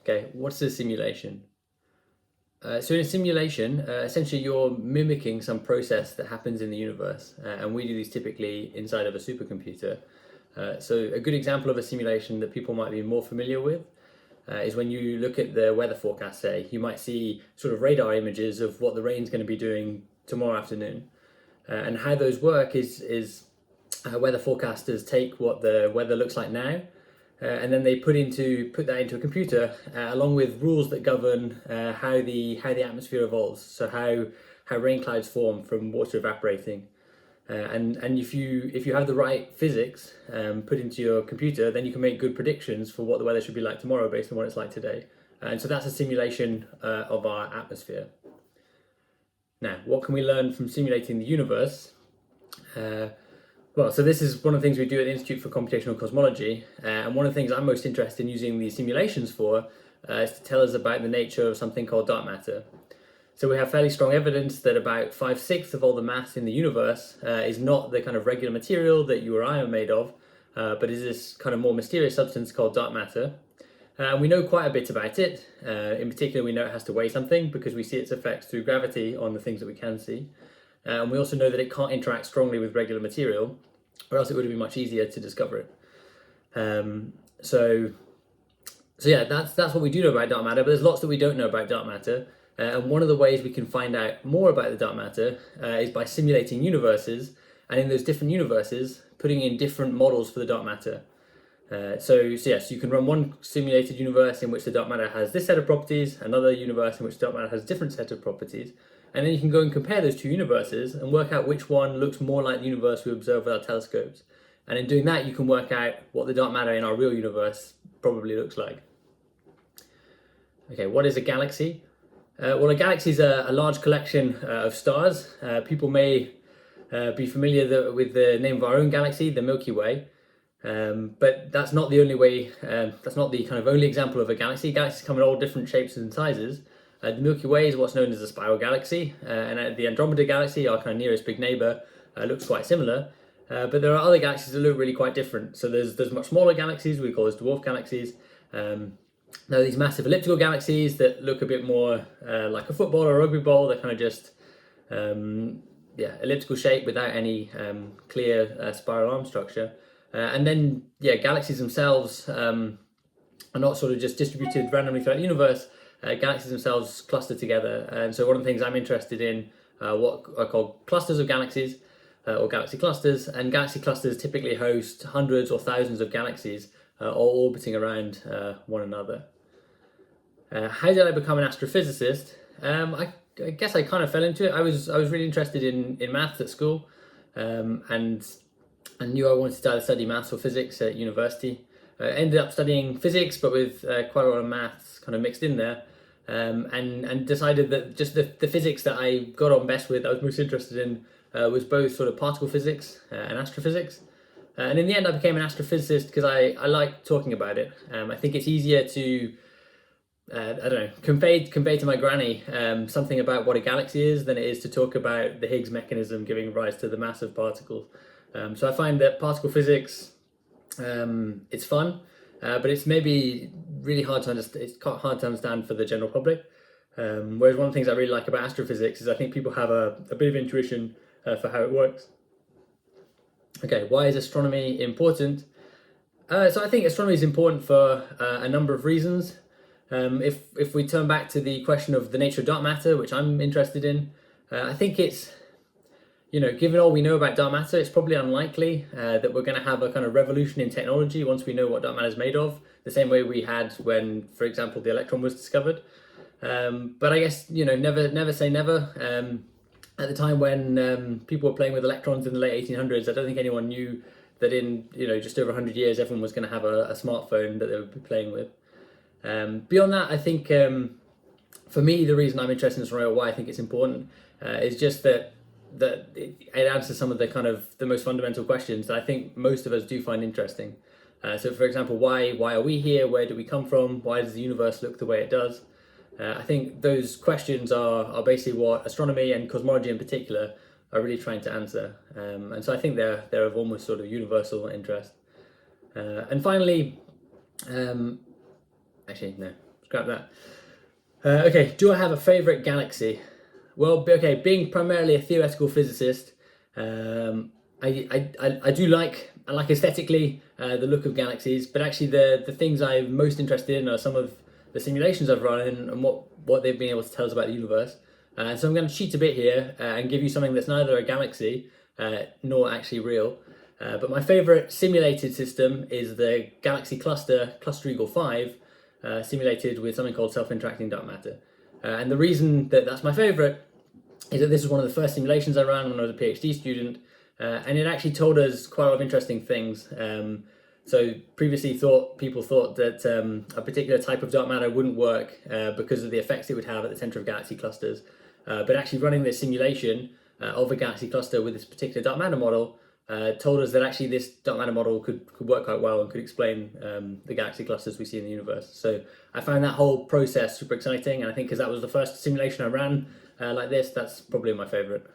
Okay, what's a simulation? So in a simulation, essentially you're mimicking some process that happens in the universe, and we do these typically inside of a supercomputer. So a good example of a simulation that people might be more familiar with is when you look at the weather forecast, say, you might see sort of radar images of what the rain's going to be doing tomorrow afternoon. And how those work is weather forecasters take what the weather looks like now, and then they put that into a computer along with rules that govern how the atmosphere evolves. So how rain clouds form from water evaporating, and if you have the right physics put into your computer, then you can make good predictions for what the weather should be like tomorrow based on what it's like today. And so that's a simulation of our atmosphere. Now, what can we learn from simulating the universe? Well, so this is one of the things we do at the Institute for Computational Cosmology, and one of the things I'm most interested in using these simulations for is to tell us about the nature of something called dark matter. So we have fairly strong evidence that about 5/6 of all the mass in the universe is not the kind of regular material that you or I are made of, but is this kind of more mysterious substance called dark matter. And we know quite a bit about it. In particular, we know it has to weigh something because we see its effects through gravity on the things that we can see. And we also know that it can't interact strongly with regular material, or else it would have been much easier to discover it. So yeah, that's what we do know about dark matter, but there's lots that we don't know about dark matter. And one of the ways we can find out more about the dark matter is by simulating universes, and in those different universes, putting in different models for the dark matter. So yes, you can run one simulated universe in which the dark matter has this set of properties, another universe in which dark matter has a different set of properties, and then you can go and compare those two universes and work out which one looks more like the universe we observe with our telescopes. And in doing that, you can work out what the dark matter in our real universe probably looks like. Okay, what is a galaxy? Well, a galaxy is a large collection of stars. People may be familiar with the name of our own galaxy, the Milky Way. But that's not the only way, that's not the kind of only example of a galaxy. Galaxies come in all different shapes and sizes. The Milky Way is what's known as a spiral galaxy, and the Andromeda Galaxy, our kind of nearest big neighbour, looks quite similar. But there are other galaxies that look really quite different. So there's much smaller galaxies, we call those dwarf galaxies. There are these massive elliptical galaxies that look a bit more like a football or a rugby ball. They're kind of just elliptical shape without any clear spiral arm structure. And then, galaxies themselves are not sort of just distributed randomly throughout the universe. Galaxies themselves cluster together. And so one of the things I'm interested in, what are called clusters of galaxies, or galaxy clusters. And galaxy clusters typically host hundreds or thousands of galaxies, all orbiting around one another. How did I become an astrophysicist? I guess I kind of fell into it. I was really interested in maths at school, and I knew I wanted to either study maths or physics at university. Ended up studying physics, but with quite a lot of maths kind of mixed in there, and decided that just the physics that I got on best with, I was most interested in, was both sort of particle physics and astrophysics. And in the end, I became an astrophysicist because I like talking about it. I think it's easier to convey to my granny something about what a galaxy is than it is to talk about the Higgs mechanism giving rise to the mass of particles. So I find that particle physics, it's fun, but it's maybe really hard to understand. It's hard to understand for the general public. Whereas one of the things I really like about astrophysics is I think people have a bit of intuition for how it works. Okay, why is astronomy important? So I think astronomy is important for a number of reasons. If we turn back to the question of the nature of dark matter, which I'm interested in, I think it's, given all we know about dark matter, it's probably unlikely that we're going to have a kind of revolution in technology once we know what dark matter is made of, the same way we had when, for example, the electron was discovered. But I guess, never say never. At the time when people were playing with electrons in the late 1800s, I don't think anyone knew that in just over 100 years everyone was going to have a smartphone that they would be playing with. Beyond that, I think for me the reason I'm interested in astronomy, or why I think it's important, is just that it answers some of the kind of the most fundamental questions that I think most of us do find interesting. So for example, why are we here? Where do we come from? Why does the universe look the way it does? I think those questions are basically what astronomy and cosmology in particular are really trying to answer. And so I think they're of almost sort of universal interest. And finally, actually, no, scrap that. Okay, do I have a favorite galaxy? Well, okay, being primarily a theoretical physicist, I do I like aesthetically the look of galaxies, but actually the things I'm most interested in are some of the simulations I've run and what they've been able to tell us about the universe. And so I'm going to cheat a bit here and give you something that's neither a galaxy nor actually real. But my favorite simulated system is the Galaxy Cluster Eagle 5, simulated with something called self-interacting dark matter. And the reason that that's my favorite is that this is one of the first simulations I ran when I was a PhD student, and it actually told us quite a lot of interesting things. So previously people thought that a particular type of dark matter wouldn't work because of the effects it would have at the center of galaxy clusters. But actually running this simulation of a galaxy cluster with this particular dark matter model told us that actually this dark matter model could work quite well and could explain the galaxy clusters we see in the universe. So I found that whole process super exciting, and I think because that was the first simulation I ran like this, that's probably my favorite.